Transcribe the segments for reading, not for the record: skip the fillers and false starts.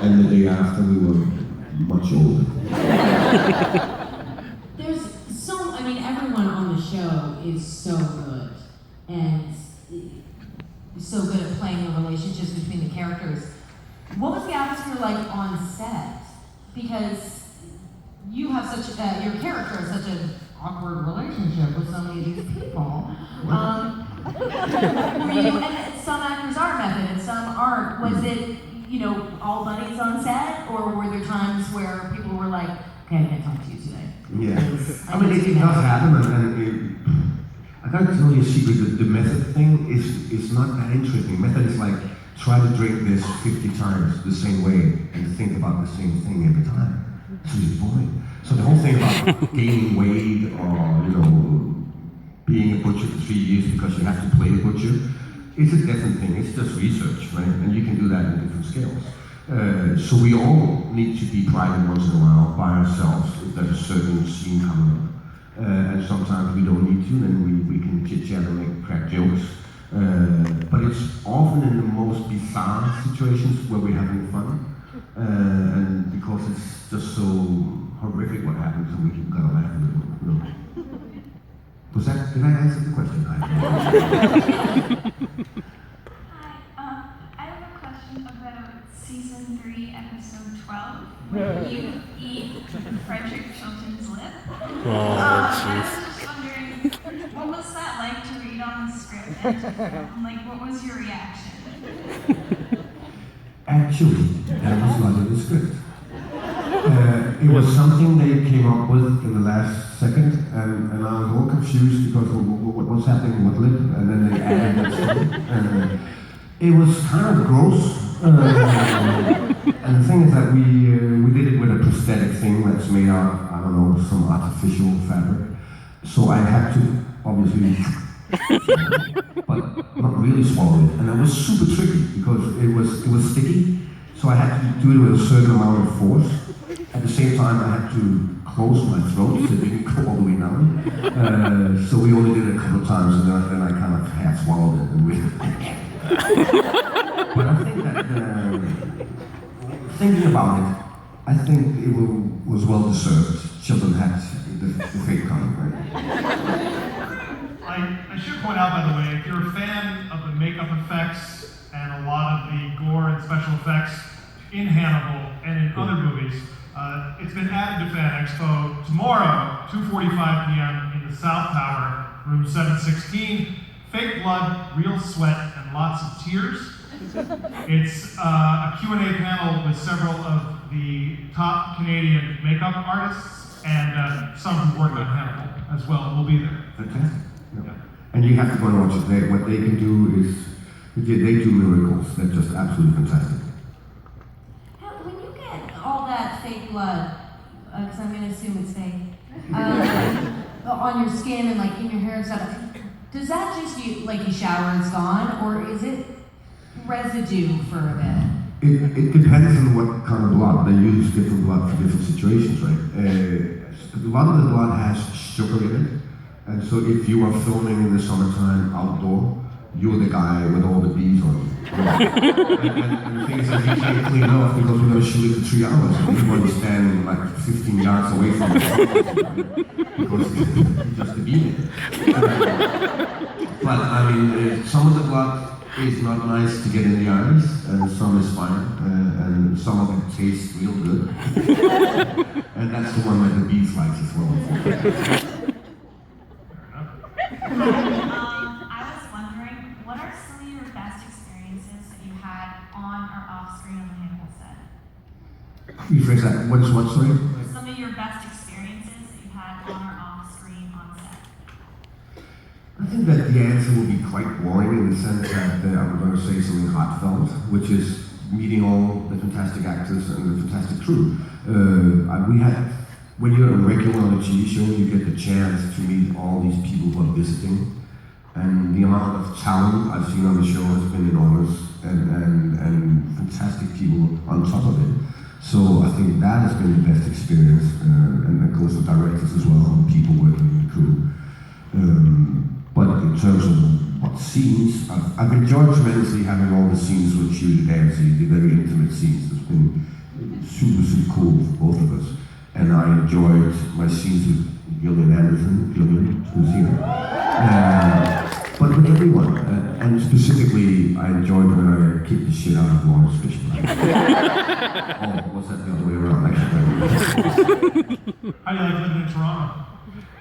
and the day after we were much older. Everyone on the show is so good, and so good at playing the relationships between the characters. What was the atmosphere like on set? Because you have such, your character has such an awkward relationship with so many of these people. And some actors are method and some aren't. Was it, all buddies on set, or were there times where people were like, okay, I can't talk to you today? Yeah, it does happen, and I gotta tell you a secret, that the method thing is not that interesting. Method is like, try to drink this 50 times the same way and think about the same thing every time. It's really boring. So the whole thing about gaining weight or, being a butcher for 3 years because you have to play a butcher, it's a different thing. It's just research, right? And you can do that in different scales. So we all need to be private once in a while by ourselves if there's a certain scene coming up. And sometimes we don't need to, then we can chit-chat and make crack jokes. But it's often in the most bizarre situations where we're having fun. And because it's just so horrific what happens, and we gotta laugh a little. Did I answer the question? Season 3, episode 12, where you eat Frederick Chilton's lip. I was just wondering, what was that like to read on the script? And what was your reaction? Actually, that was not in the script. It was something they came up with in the last second, and I was all confused because what was happening with lip, and then they added that stuff. It was kind of gross. And the thing is that we did it with a prosthetic thing that's made out of, I don't know, some artificial fabric. So I had to, obviously, but not really swallow it. And it was super tricky because it was sticky. So I had to do it with a certain amount of force. At the same time, I had to close my throat so it didn't go all the way down. So we only did it a couple of times, and then I kind of half swallowed it. But I think that, thinking about it, I think it was well deserved. Children had the fake coming, right? I should point out, by the way, if you're a fan of the makeup effects and a lot of the gore and special effects in Hannibal and in other movies, it's been added to Fan Expo tomorrow, 2:45 p.m. in the South Tower, room 716. Fake blood, real sweat, and lots of tears. It's a Q&A panel with several of the top Canadian makeup artists and some who worked on Hannibal as well will be there. Fantastic. Yeah. And you have to go and watch it. What they can do is, they do miracles. They're just absolutely fantastic. When you get all that fake blood, because I'm going to assume it's fake, on your skin and in your hair and stuff, does that just, you shower and it's gone, or is it residue for a bit? It depends on what kind of blood. They use different blood for different situations, right? A lot of the blood has sugar in it, and so if you are filming in the summertime outdoor, you're the guy with all the bees on you. And the thing is that you can't clean off because we're going to shoot it for 3 hours, and everybody's standing 15 yards away from it because it's just a bee. But some of the blood is not nice to get in the eyes, and some is fine, and some of it tastes real good. And that's the one that the bees likes as well. I was wondering, what are some of your best experiences that you had on or off screen on the Hannibal set? Rephrase that. What is what, sorry? Some of your best experiences that you had on or off screen on set. I think that the answer will be quite boring in the sense that I'm going to say something heartfelt, which is meeting all the fantastic actors and the fantastic crew. When you're a regular on a TV show, you get the chance to meet all these people who are visiting, and the amount of talent I've seen on the show has been enormous, and fantastic people on top of it. So I think that has been the best experience, and of course the directors as well, and people working with the crew. But in terms of what scenes, I've enjoyed tremendously having all the scenes with Judy Dancy, the very intimate scenes. It's been super cool for both of us. And I enjoyed my scenes with Gillian Anderson, who's here. But with everyone, and specifically, I enjoyed when I kicked the shit out of Lawrence Fishburne. Oh, was that the other way around? Actually, How do you like living in Toronto?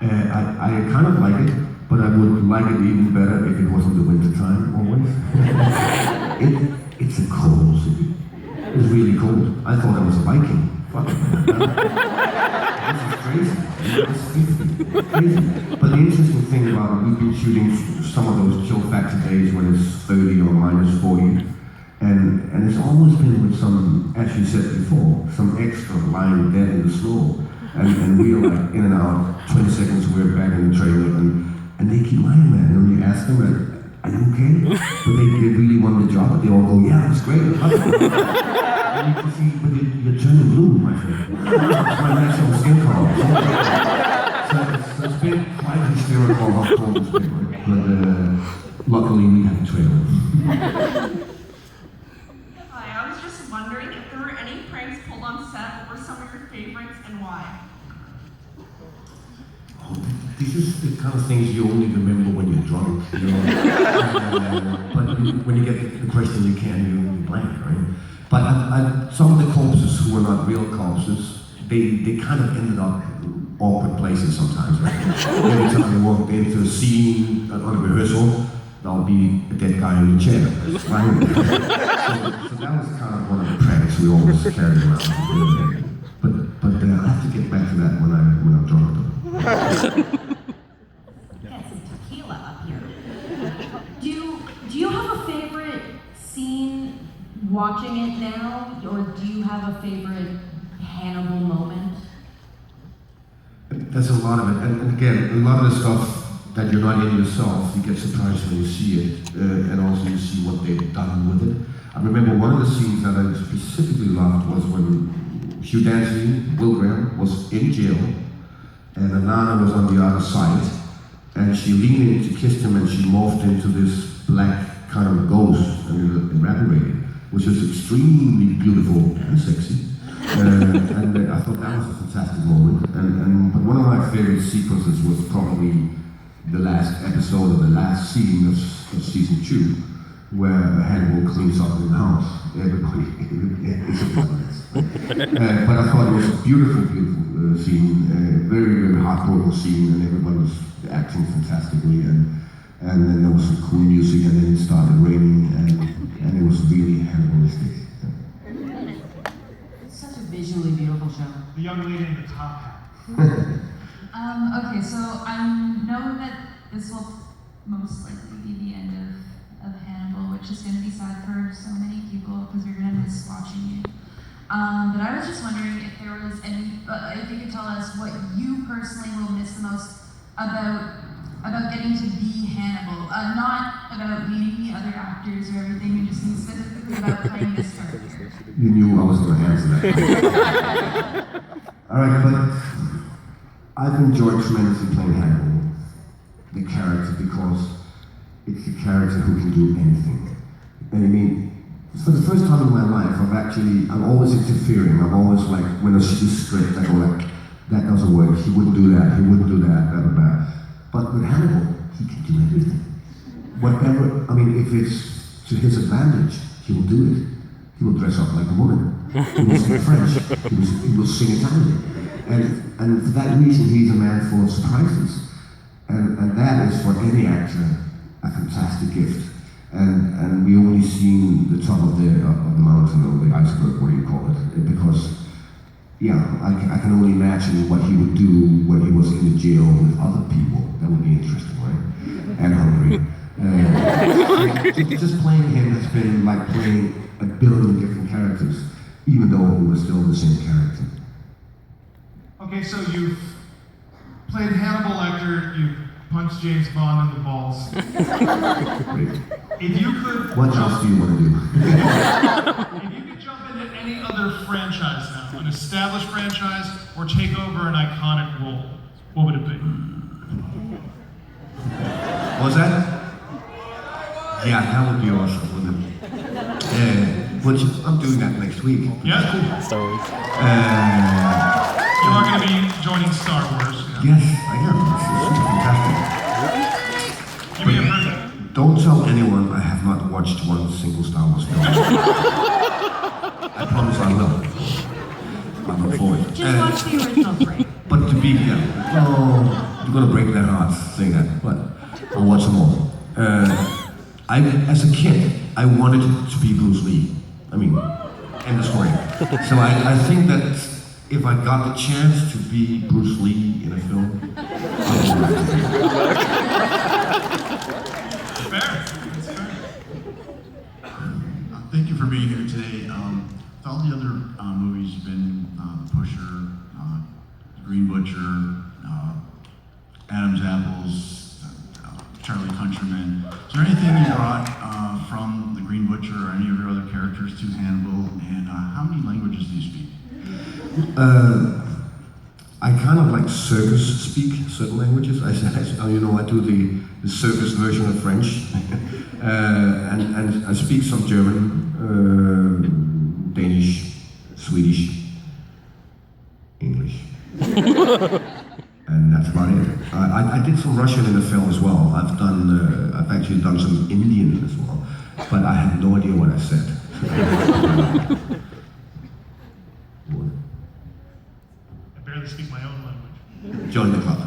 I kind of like it, but I would like it even better if it wasn't the winter time always. It's a cold city. It's really cold. I thought I was a Viking. Fuck it, man. This is crazy. It's crazy. But the interesting thing about it, we've been shooting some of those chill factor days when it's 30 or minus 40. And it's always been with some, as you said before, some extra lying dead in the snow. And we are like in and out, 20 seconds we're back in the trailer, and they keep lying there. And when you ask them, like, are you okay? But they really want the job, but they all go, yeah, it's great. And you can see, but you're turning blue, my friend. It's my natural skin color. So it's been quite hysterical how cold it's been, right? But luckily we have a trailer. Hi, I was just wondering if there were any pranks pulled on set. What were some of your favorites and why? These are the kind of things you only remember when you're drunk, you know. But when you get the question, you blank, right? But some of the corpses who were not real corpses, they kind of ended up in awkward places sometimes, right? Every time you walk into a scene on a rehearsal, there'll be a dead guy in a chair, right? So that was kind of one of the pranks we always carried around. But I have to get back to that when I'm drunk. Get some tequila up here. Do you have a favorite scene watching it now, or do you have a favorite Hannibal moment? There's a lot of it, and again, a lot of the stuff that you're not in yourself, you get surprised when you see it, and also you see what they've done with it. I remember one of the scenes that I specifically loved was when Hugh Dancy, Will Graham, was in jail, and Alana was on the other side, and she leaned in to kiss him, and she morphed into this black kind of ghost and evaporated, which was extremely beautiful and sexy. And I thought that was a fantastic moment. But one of my favorite sequences was probably the last episode of the last scene of season 2, where Hannibal cleans up in the house. Everybody is a business. But I thought it was a beautiful scene, very heartbroken scene, and everybody was acting fantastically. And then there was some cool music, and then it started raining, and it was really Hannibalistic. It's such a visually beautiful show. The young lady in the top hat. Okay, so I know that this will most likely be the end of Hannibal, which is going to be sad for so many people because we're going to miss watching you. But I was just wondering if there was any, if you could tell us what you personally will miss the most about getting to be Hannibal, not about meeting the other actors or everything, we just mean specifically about playing this character. You knew I was going to answer that. All right, but I've enjoyed tremendously playing Hannibal, the character, because it's a character who can do anything. And I mean, for the first time in my life, I'm always interfering. I'm always like, when I see the script, I go like, that doesn't work, he wouldn't do that, blah, blah, blah. But with Hannibal, he can do everything. Whatever, I mean, if it's to his advantage, he will do it. He will dress up like a woman. He will speak French. He will sing Italian. And for that reason, he's a man full of surprises. And that is, for any actor, a fantastic gift. And we only seen the top of the mountain, or the iceberg, what do you call it? Because, yeah, I can only imagine what he would do when he was in the jail with other people. That would be interesting, right? And hungry. Just playing him has been like playing a billion different characters, even though we were still the same character. Okay, so you've played Hannibal Lecter, you punched James Bond in the balls. Great. If you could What else do you want to do? if you could jump into any other franchise now, an established franchise, or take over an iconic role, what would it be? What was that? Yeah, that would be awesome, wouldn't it? Yeah. which I'm doing that next week. Yeah. Star Wars. You are going to be joining Star Wars. Yes, I am. It's super fantastic. You may have heard that. Don't tell anyone I have not watched one single Star Wars film. I promise I will. I look forward. Just watch the original three. But to be, you're gonna break their hearts saying that, but I'll watch them all. As a kid, I wanted to be Bruce Lee. I mean, end of story. So I think that if I got the chance to be Bruce Lee in a film, I would like to do it. Fair. That's fair. Thank you for being here today. With all the other movies you've been, Pusher, Green Butcher, Adam's Apples, Charlie Countryman. Is there anything you brought from the Green Butcher or any of your other characters to Hannibal? And how many languages do you speak? I kind of like circus speak certain languages. I do the circus version of French, and I speak some German, Danish, Swedish, English, and that's about it. I did some Russian in the film as well. I've actually done some Indian as well, but I have no idea what I said. I barely speak my own language. Join the club.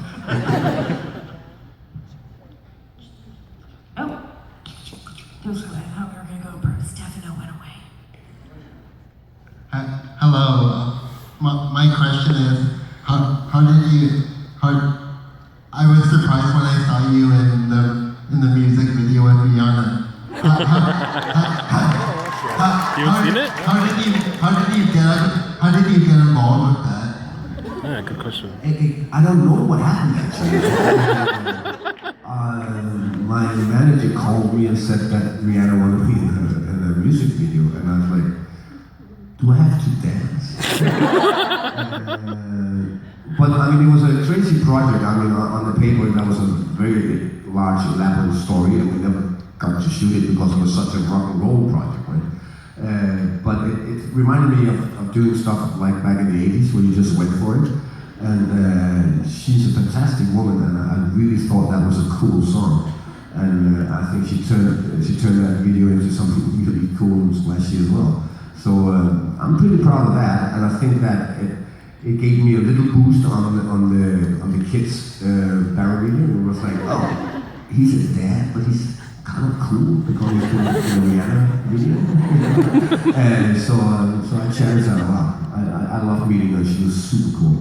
Oh. Here's what I thought we were going to go, but Stefano went away. Hello. My question is, how did you? I was surprised when I saw you in the music video with Rihanna. You've seen it? How did you get involved with that? Yeah, good question. I don't know what happened actually. My manager called me and said that Rihanna wanted to be in a music video, and I was like, do I have to dance? But I mean, it was a crazy project. I mean, on the paper, that was a very large, elaborate story, and we never got to shoot it because it was such a rock and roll project, right? But it reminded me of doing stuff like back in the 80s where you just went for it. And she's a fantastic woman, and I really thought that was a cool song. And I think she turned that video into something really cool and splashy as well. So I'm pretty proud of that, and I think that it gave me a little boost on the kids' parody. It was like, oh, he's his dad, but he's kind of cool because he's doing a Rihanna video. And so I cherish that a lot. I love meeting her. She was super cool.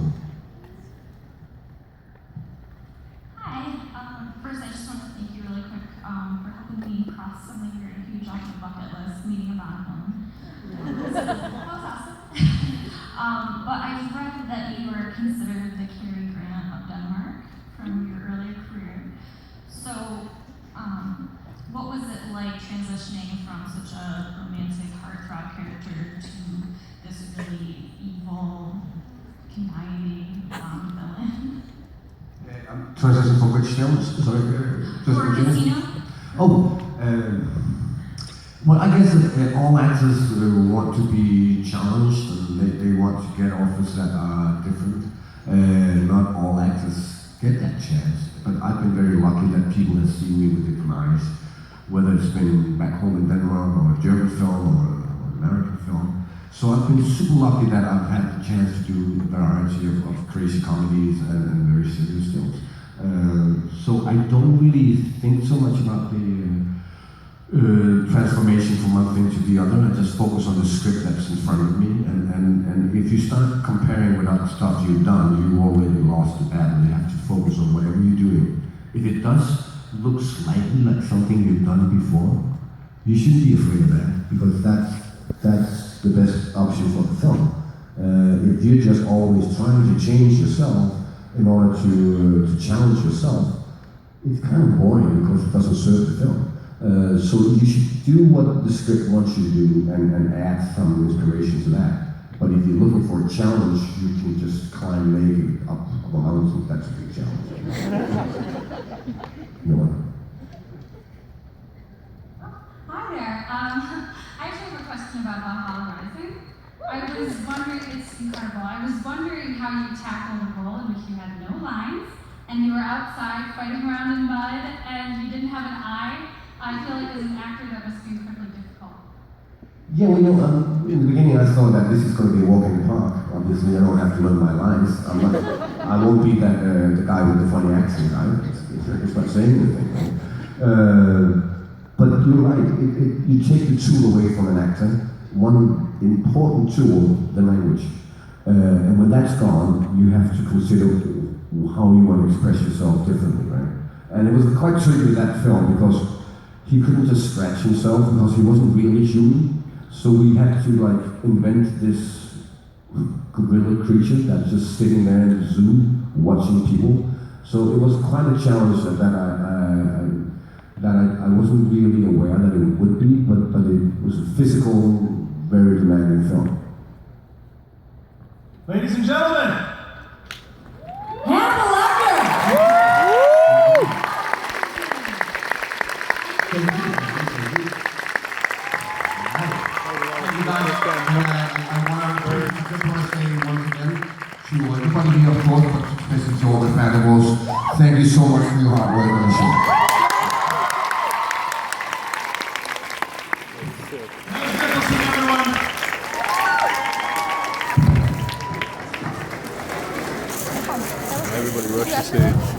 Hi. First, I just want to thank you really quick for helping me cross something very huge off my bucket list, meeting a Bond film. That was awesome. But I've read that you were considered the Cary Grant of Denmark from your earlier career. So, what was it like transitioning from such a romantic heartthrob character to this really evil, conniving villain? Transition for which films? Sorry, For Casino? Well, I guess all actors want to be challenged, and they want to get offers that are different. Not all actors get that chance, but I've been very lucky that people have seen me with different eyes, whether it's been back home in Denmark, or a German film, or an American film. So I've been super lucky that I've had the chance to do a variety of crazy comedies and very serious films. So I don't really think so much about the transformation from one thing to the other. I just focus on the script that's in front of me, and if you start comparing with other stuff you've done, you already lost the battle. You have to focus on whatever you're doing. If it does look slightly like something you've done before, you shouldn't be afraid of that, because that's the best option for the film. If you're just always trying to change yourself in order to challenge yourself, it's kind of boring because it doesn't serve the film. So you should do what the script wants you to do and add some inspiration to that. But if you're looking for a challenge, you can just climb maybe up a mountain. That's a big challenge. No. Hi there. I actually have a question about I was wondering, it's incredible. I was wondering how you tackled a role in which you had no lines, and you were outside fighting around in mud, and you didn't have an eye. I feel like as an actor that must be incredibly difficult. Yeah, well, you know, in the beginning I thought that this is going to be a walk in the park. Obviously, I don't have to learn my lines. I won't be that the guy with the funny accent. It's not saying anything. But you're right. You take the tool away from an actor. One important tool, the language. And when that's gone, you have to consider how you want to express yourself differently, right? And it was quite tricky with that film because he couldn't just scratch himself because he wasn't really human. So we had to like invent this gorilla creature that's just sitting there in the zoo watching people. So it was quite a challenge that I wasn't really aware that it would be, but it was a physical, very demanding film. Ladies and gentlemen, Hannibal Lecter! You guys, I just want to say once again to everybody here, both participants to all the festivals, thank you so much for your hard work on the show. Everybody rush the stage.